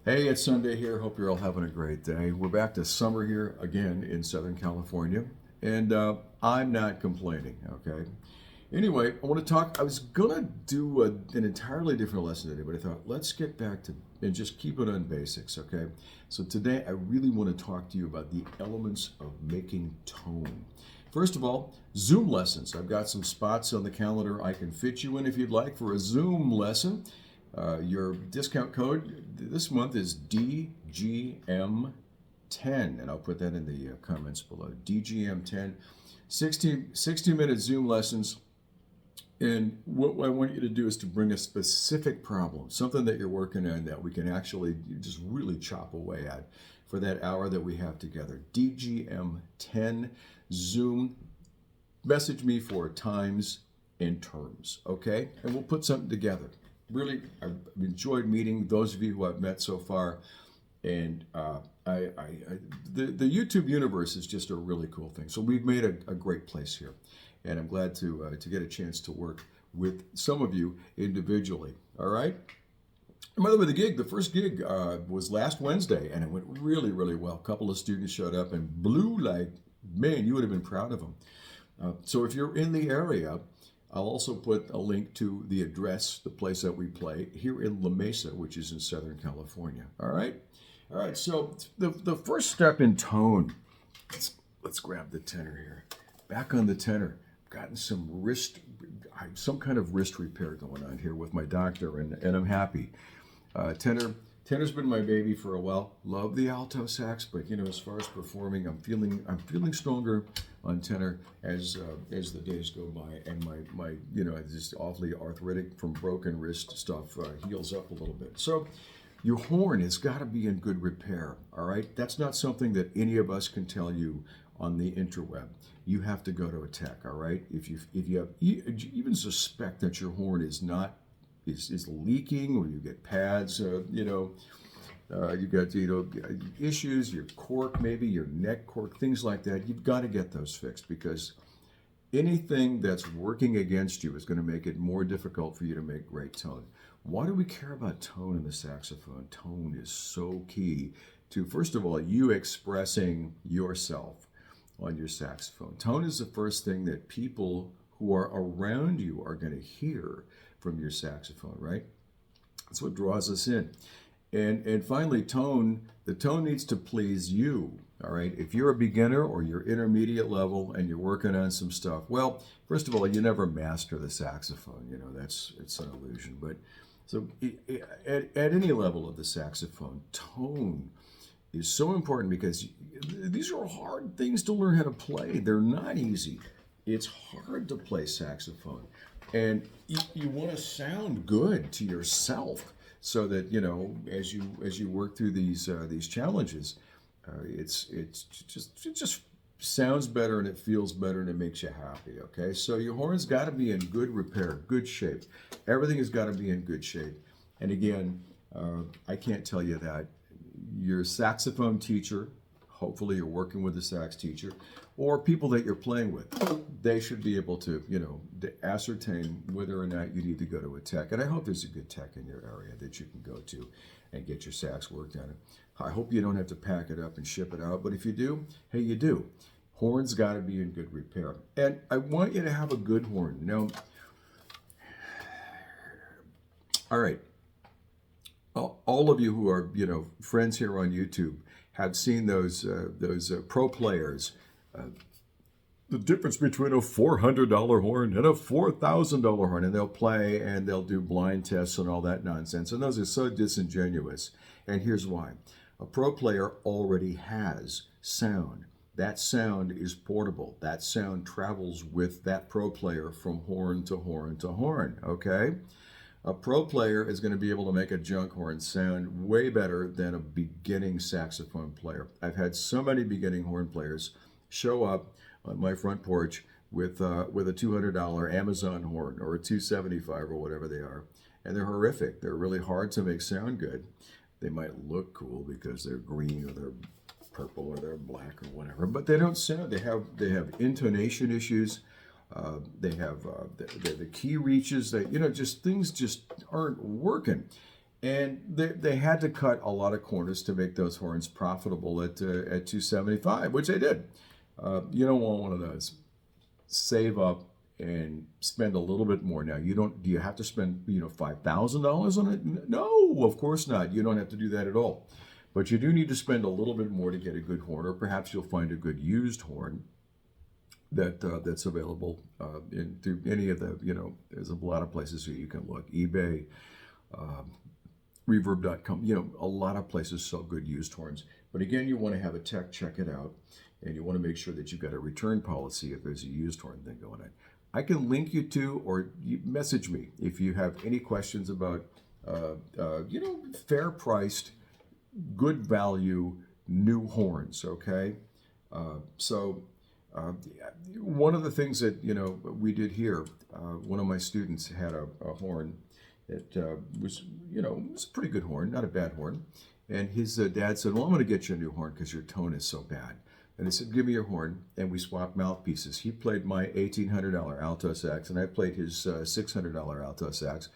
Hey, it's Sunday here. Hope you're all having a great day. We're back to summer here again in Southern California, and I'm not complaining, okay? Anyway, I want to talk. I was going to do an entirely different lesson today, but I thought let's get back to and just keep it on basics, okay? So today I really want to talk to you about the elements of making tone. First of all, Zoom lessons. I've got some spots on the calendar I can fit you in if you'd like for a Zoom lesson. Your discount code this month is DGM10, and I'll put that in the comments below. DGM10, 60-minute Zoom lessons. And what I want you to do is to bring a specific problem, something that you're working on that we can actually just really chop away at for that hour that we have together. DGM10 Zoom. Message me for times and terms, okay? And we'll put something together. Really, I've enjoyed meeting those of you who I've met so far, and the YouTube universe is just a really cool thing. So we've made a great place here, and I'm glad to get a chance to work with some of you individually. All right. And by the way, the first gig was last Wednesday, and it went really, really well. A couple of students showed up and blew like, man, you would have been proud of them. So if you're in the area, I'll also put a link to the address, the place that we play here in La Mesa, which is in Southern California. All right? All right, so the first step in tone, let's grab the tenor here. Back on the tenor, gotten some kind of wrist repair going on here with my doctor, and I'm happy. Tenor's been my baby for a while. Love the alto sax, but as far as performing, I'm feeling stronger on tenor as the days go by, and my this awfully arthritic from broken wrist stuff heals up a little bit. So your horn has got to be in good repair. All right, that's not something that any of us can tell you on the interweb. You have to go to a tech. All right, if you even suspect that your horn is leaking, or you get pads, you got issues, your cork, maybe your neck cork, things like that. You've got to get those fixed, because anything that's working against you is going to make it more difficult for you to make great tone. Why do we care about tone in the saxophone? Tone is so key to, first of all, you expressing yourself on your saxophone. Tone is the first thing that people who are around you are going to hear from your saxophone, right? That's what draws us in. And finally, the tone needs to please you, all right? If you're a beginner or you're intermediate level and you're working on some stuff, well, first of all, you never master the saxophone, it's an illusion. But so at any level of the saxophone, tone is so important, because these are hard things to learn how to play. They're not easy. It's hard to play saxophone. And you want to sound good to yourself, so that as you work through these challenges, it just sounds better, and it feels better, and it makes you happy. Okay, so your horn's got to be in good repair, good shape. Everything has got to be in good shape. And again, I can't tell you that. Your saxophone teacher, hopefully you're working with a sax teacher, or people that you're playing with, they should be able to, to ascertain whether or not you need to go to a tech. And I hope there's a good tech in your area that you can go to and get your sax worked on it. I hope you don't have to pack it up and ship it out, but if you do, hey, you do. Horn's got to be in good repair. And I want you to have a good horn. All right. All of you who are, friends here on YouTube have seen those pro players. The difference between a $400 horn and a $4,000 horn, and they'll play and they'll do blind tests and all that nonsense, and those are so disingenuous. And here's why. A pro player already has sound. That sound is portable. That sound travels with that pro player from horn to horn to horn, okay? A pro player is going to be able to make a junk horn sound way better than a beginning saxophone player. I've had so many beginning horn players show up on my front porch with a $200 Amazon horn, or a $275 or whatever they are, and they're horrific. They're really hard to make sound good. They might look cool because they're green, or they're purple, or they're black, or whatever, but they don't sound. They have intonation issues. They have the key reaches that, just things just aren't working. And they had to cut a lot of corners to make those horns profitable at 275, which they did. You don't want one of those. Save up and spend a little bit more. Now, you don't. Do you have to spend $5,000 on it? No, of course not. You don't have to do that at all. But you do need to spend a little bit more to get a good horn, or perhaps you'll find a good used horn that's available through any of the. There's a lot of places that you can look. eBay, Reverb.com. A lot of places sell good used horns. But again, you want to have a tech check it out, and you want to make sure that you've got a return policy if there's a used horn thing going on. I can link you to, or you message me if you have any questions about, fair priced, good value new horns. Okay, so one of the things that we did here, one of my students had a horn that was was a pretty good horn, not a bad horn, and his dad said, "Well, I'm going to get you a new horn because your tone is so bad." And I said, "Give me your horn," and we swapped mouthpieces. He played my $1,800 alto sax, and I played his $600 alto sax.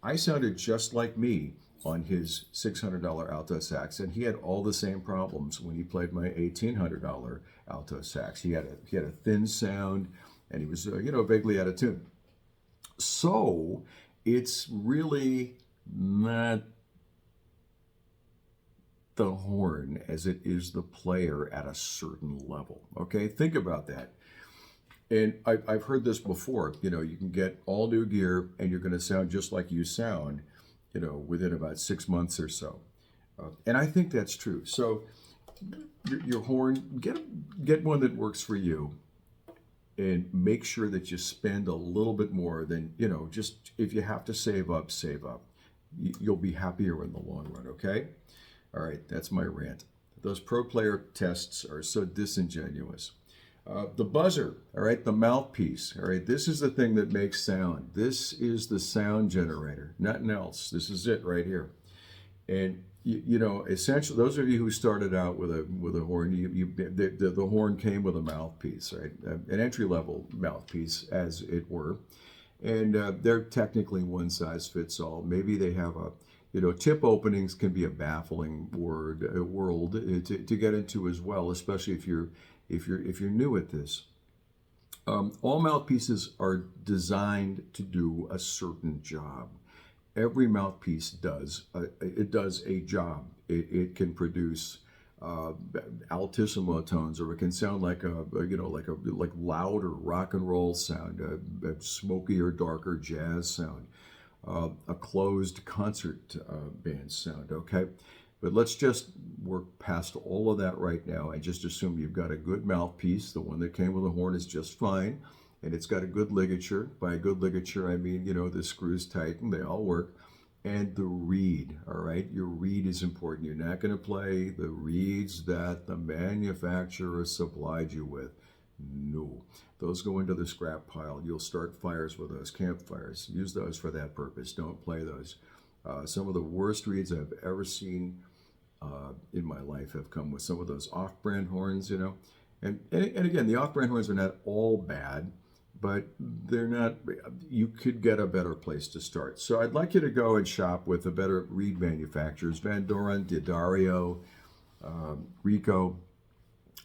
I sounded just like me on his $600 alto sax, and he had all the same problems when he played my $1,800 alto sax. He had a thin sound, and he was vaguely out of tune. So it's really not the horn as it is the player at a certain level. Okay, think about that. And I've heard this before. You can get all new gear and you're going to sound just like you sound, within about 6 months or so. And I think that's true. So your horn, get one that works for you, and make sure that you spend a little bit more than, just if you have to save up, save up. You'll be happier in the long run, okay? All right, that's my rant. Those pro player tests are so disingenuous. The buzzer, all right, the mouthpiece, all right, this is the thing that makes sound. This is the sound generator, nothing else. This is it right here. And essentially, those of you who started out with a horn, the horn came with a mouthpiece, right? An entry level mouthpiece, as it were, and they're technically one size fits all. Maybe they have tip openings can be a baffling world to get into as well, especially if you're new at this. All mouthpieces are designed to do a certain job. Every mouthpiece does a job. It can produce altissimo tones, or it can sound like like louder rock and roll sound, a smoky or darker jazz sound, a closed concert band sound. Okay, but let's just work past all of that right now and just assume you've got a good mouthpiece. The one that came with a horn is just fine. And it's got a good ligature. By a good ligature, I mean, the screws tighten, they all work. And the reed, all right? Your reed is important. You're not going to play the reeds that the manufacturer supplied you with. No. Those go into the scrap pile. You'll start fires with those, campfires. Use those for that purpose. Don't play those. Some of the worst reeds I've ever seen in my life have come with some of those off-brand horns, And again, the off-brand horns are not all bad, but they're not. You could get a better place to start. So I'd like you to go and shop with the better reed manufacturers: Van Doren, D'Addario, Rico,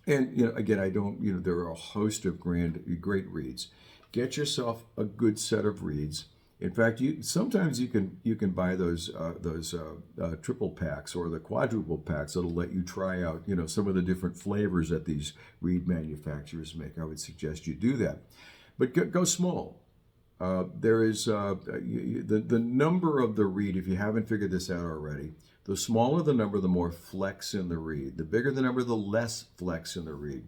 and again, I don't. There are a host of great reeds. Get yourself a good set of reeds. In fact, sometimes you can buy those triple packs or the quadruple packs that'll let you try out some of the different flavors that these reed manufacturers make. I would suggest you do that, but go small. There is the number of the reed. If you haven't figured this out already, the smaller the number, the more flex in the reed. The bigger the number, the less flex in the reed.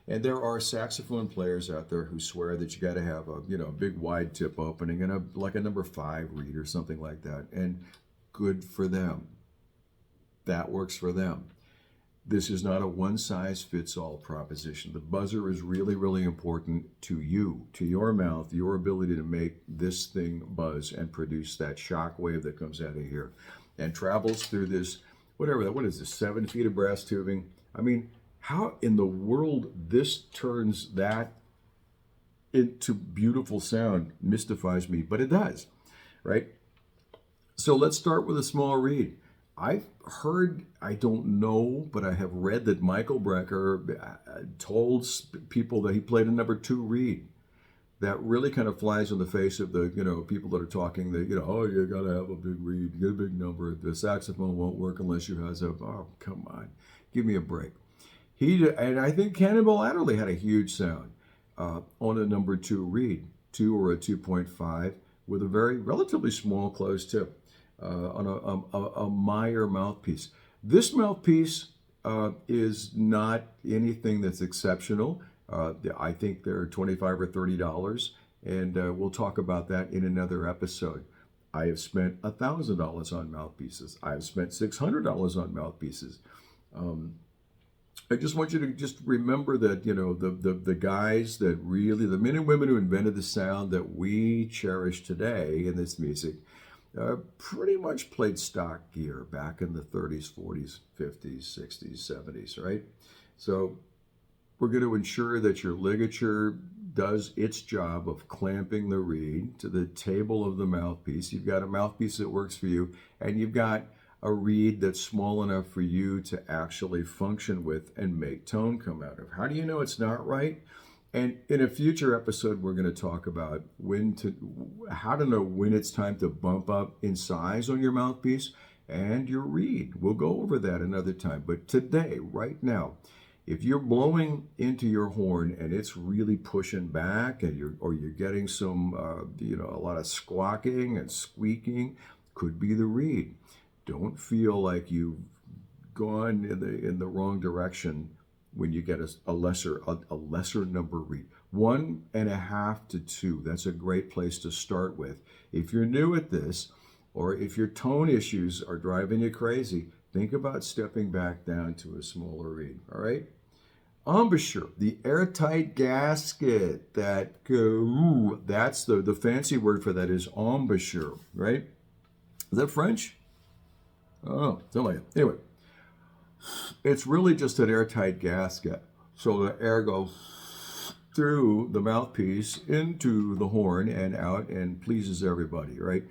And there are saxophone players out there who swear that you got to have a big wide tip opening and like a number 5 reed or something like that. And good for them. That works for them. This is not a one-size-fits-all proposition. The buzzer is really, really important to you, to your mouth, your ability to make this thing buzz and produce that shock wave that comes out of here and travels through this, what is this, 7 feet of brass tubing? I mean, how in the world this turns that into beautiful sound mystifies me, but it does, right? So let's start with a small read. I've heard, I don't know, but I have read that Michael Brecker told people that he played a number 2 reed. That really kind of flies in the face of the, people that are talking that, oh, you got to have a big reed, you get a big number. The saxophone won't work unless you have oh, come on, give me a break. And I think Cannonball Adderley had a huge sound on a number 2 reed, 2 or a 2.5 with a very relatively small closed tip on a Meyer mouthpiece. This mouthpiece is not anything that's exceptional. I think they're $25 or $30, and we'll talk about that in another episode. I have spent $1,000 on mouthpieces. I have spent $600 on mouthpieces. I just want you to just remember that, the guys that really, the men and women who invented the sound that we cherish today in this music, pretty much played stock gear back in the 30s, 40s, 50s, 60s, 70s, right? So we're going to ensure that your ligature does its job of clamping the reed to the table of the mouthpiece. You've got a mouthpiece that works for you, and you've got a reed that's small enough for you to actually function with and make tone come out of. How do you know it's not right? And in a future episode, we're going to talk about how to know when it's time to bump up in size on your mouthpiece and your reed. We'll go over that another time. But today, right now, if you're blowing into your horn and it's really pushing back, and you're getting some, a lot of squawking and squeaking, could be the reed. Don't feel like you've gone in the wrong direction when you get a lesser number reed. 1.5 to 2. That's a great place to start with. If you're new at this, or if your tone issues are driving you crazy, think about stepping back down to a smaller reed. All right. Embouchure, the airtight gasket. That's the fancy word for that is embouchure, right? Is that French? Oh, something like it. Anyway, it's really just an airtight gasket. So the air goes through the mouthpiece into the horn and out and pleases everybody, right?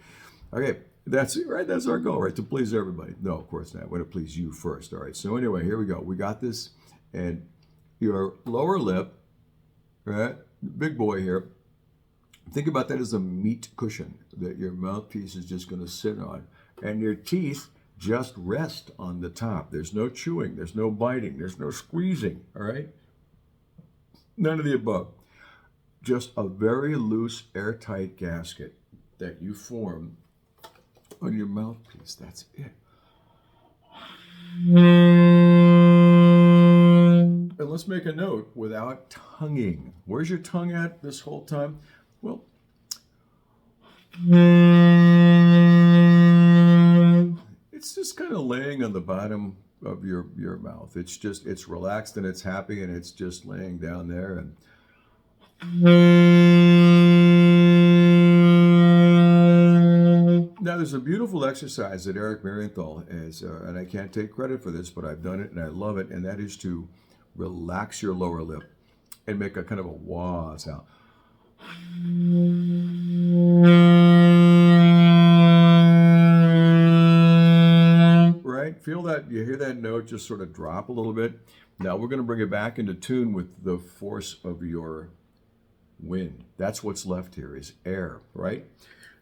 Okay, that's it, right? That's our goal, right? To please everybody. No, of course not. I want to please you first, all right? So anyway, here we go. We got this, and your lower lip, right? Big boy here. Think about that as a meat cushion that your mouthpiece is just going to sit on. And your teeth just rest on the top. There's no chewing. There's no biting. There's no squeezing, all right? None of the above. Just a very loose, airtight gasket that you form on your mouthpiece. That's it. And let's make a note without tonguing. Where's your tongue at this whole time? Well, it's just kind of laying on the bottom of your mouth. It's relaxed and it's happy, and it's just laying down there. And now there's a beautiful exercise that Eric Marienthal has, and I can't take credit for this, but I've done it and I love it, and that is to relax your lower lip and make a kind of a wah sound. Right? Feel that, you hear that note just sort of drop a little bit. Now we're going to bring it back into tune with the force of your wind. That's what's left here is air, right?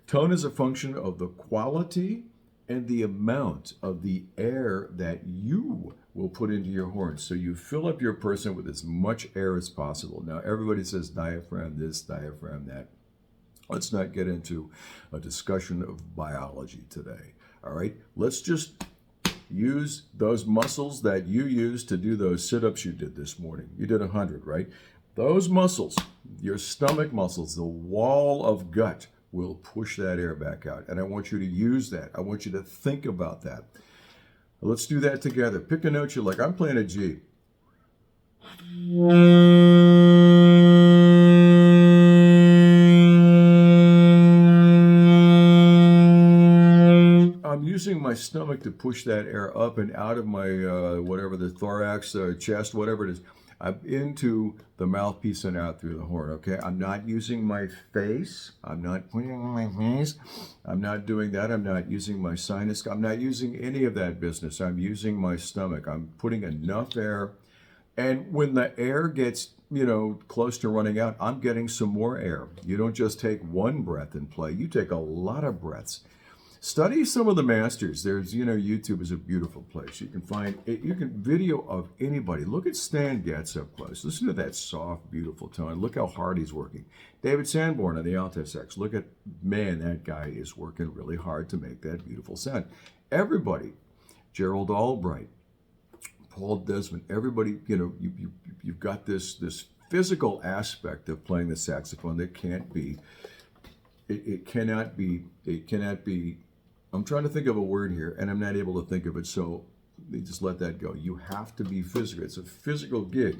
Tone is a function of the quality and the amount of the air that you will put into your horn. So you fill up your person with as much air as possible. Now everybody says diaphragm this, diaphragm that. Let's not get into a discussion of biology today. All right, let's just use those muscles that you used to do those sit-ups you did this morning. You did 100, right? Those muscles, your stomach muscles, the wall of gut, will push that air back out. And I want you to use that. I want you to think about that. Let's do that together. Pick a note you like. I'm playing a G. I'm using my stomach to push that air up and out of my, whatever the thorax, chest, whatever it is. I'm into the mouthpiece and out through the horn, okay? I'm not using my face. I'm not putting on my face. I'm not doing that. I'm not using my sinus. I'm not using any of that business. I'm using my stomach. I'm putting enough air. And when the air gets, close to running out, I'm getting some more air. You don't just take one breath and play. You take a lot of breaths. Study some of the masters. There's, YouTube is a beautiful place. You can find it, you can video of anybody. Look at Stan Getz up close. Listen to that soft, beautiful tone. Look how hard he's working. David Sanborn on the alto sax. Look at, man, that guy is working really hard to make that beautiful sound. Everybody, Gerald Albright, Paul Desmond, everybody, you've got this physical aspect of playing the saxophone that can't be, it cannot be, I'm trying to think of a word here, and I'm not able to think of it, so just let that go. You have to be physical. It's a physical gig,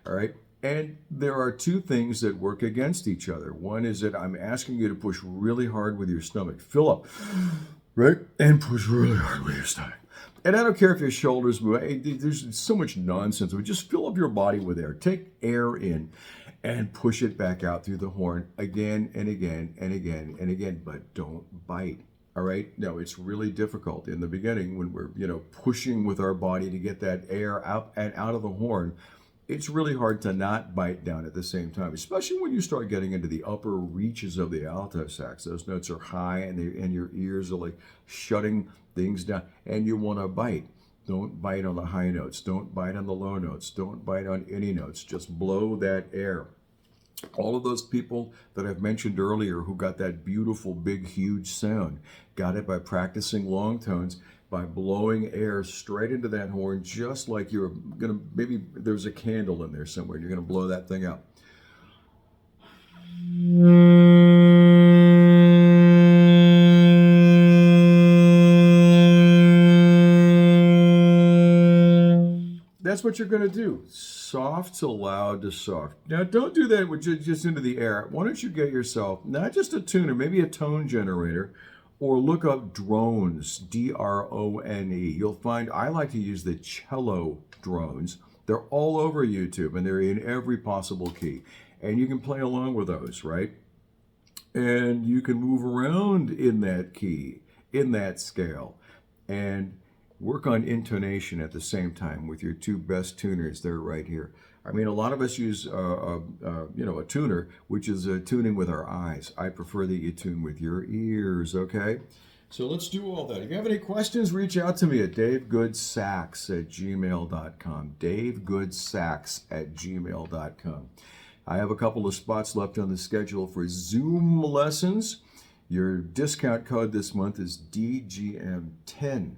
all right? And there are two things that work against each other. One is that I'm asking you to push really hard with your stomach. Fill up, right? And push really hard with your stomach. And I don't care if your shoulders move. There's so much nonsense. But just fill up your body with air. Take air in and push it back out through the horn again and again and again and again. But don't bite. All right. No, it's really difficult in the beginning when we're, pushing with our body to get that air up and out of the horn. It's really hard to not bite down at the same time, especially when you start getting into the upper reaches of the alto sax. Those notes are high and your ears are like shutting things down and you want to bite. Don't bite on the high notes. Don't bite on the low notes. Don't bite on any notes. Just blow that air. All of those people that I've mentioned earlier who got that beautiful, big, huge sound, got it by practicing long tones, by blowing air straight into that horn, just like you're going to, maybe there's a candle in there somewhere, and you're going to blow that thing out. That's what you're going to do. Soft to loud to soft. Now, don't do that with just into the air. Why don't you get yourself, not just a tuner, maybe a tone generator, or look up drones, D-R-O-N-E. You'll find, I like to use the cello drones. They're all over YouTube, and they're in every possible key. And you can play along with those, right? And you can move around in that key, in that scale, and work on intonation at the same time with your two best tuners. They're right here. I mean, a lot of us use a tuner, which is tuning with our eyes. I prefer that you tune with your ears, okay? So let's do all that. If you have any questions, reach out to me at davegoodsax@gmail.com. davegoodsax@gmail.com. I have a couple of spots left on the schedule for Zoom lessons. Your discount code this month is DGM10.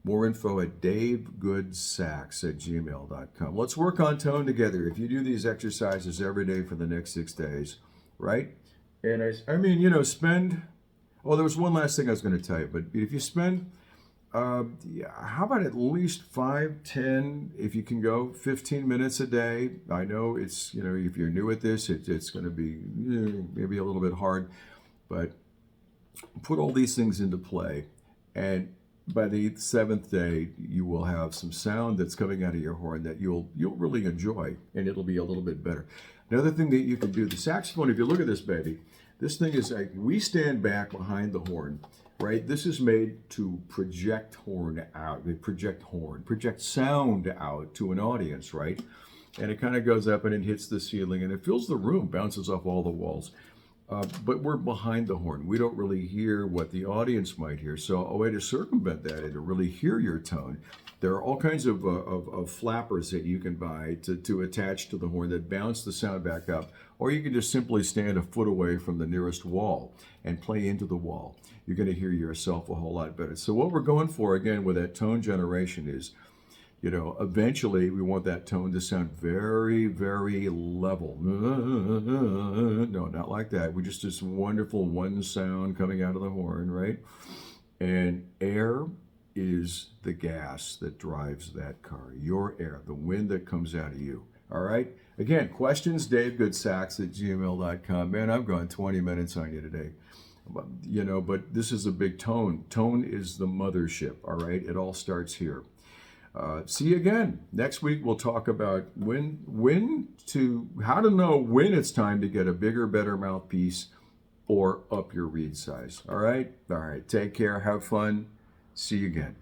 More info at davegoodsax@gmail.com. Let's work on tone together. If you do these exercises every day for the next 6 days, right? And I mean, spend, oh, there was one last thing I was going to tell you, but if you spend, how about at least 5, 10, if you can go, 15 minutes a day. I know it's, if you're new at this, it's going to be maybe a little bit hard, but put all these things into play, and by the 7th day, you will have some sound that's coming out of your horn that you'll really enjoy, and it'll be a little bit better. Another thing that you can do, the saxophone, if you look at this baby, this thing is like, we stand back behind the horn, right? This is made to project sound out to an audience, right? And it kind of goes up and it hits the ceiling and it fills the room, bounces off all the walls. But we're behind the horn. We don't really hear what the audience might hear. So a way to circumvent that and to really hear your tone, there are all kinds of flappers that you can buy to attach to the horn that bounce the sound back up. Or you can just simply stand a foot away from the nearest wall and play into the wall. You're going to hear yourself a whole lot better. So what we're going for, again, with that tone generation is, eventually we want that tone to sound very, very level. No, not like that. We just this wonderful one sound coming out of the horn, right? And air is the gas that drives that car. Your air, the wind that comes out of you. All right? Again, questions, davegoodsax@gmail.com. Man, I've gone 20 minutes on you today. But this is a big tone. Tone is the mothership, all right? It all starts here. See you again next week. We'll talk about how to know when it's time to get a bigger, better mouthpiece or up your reed size. All right. Take care. Have fun. See you again.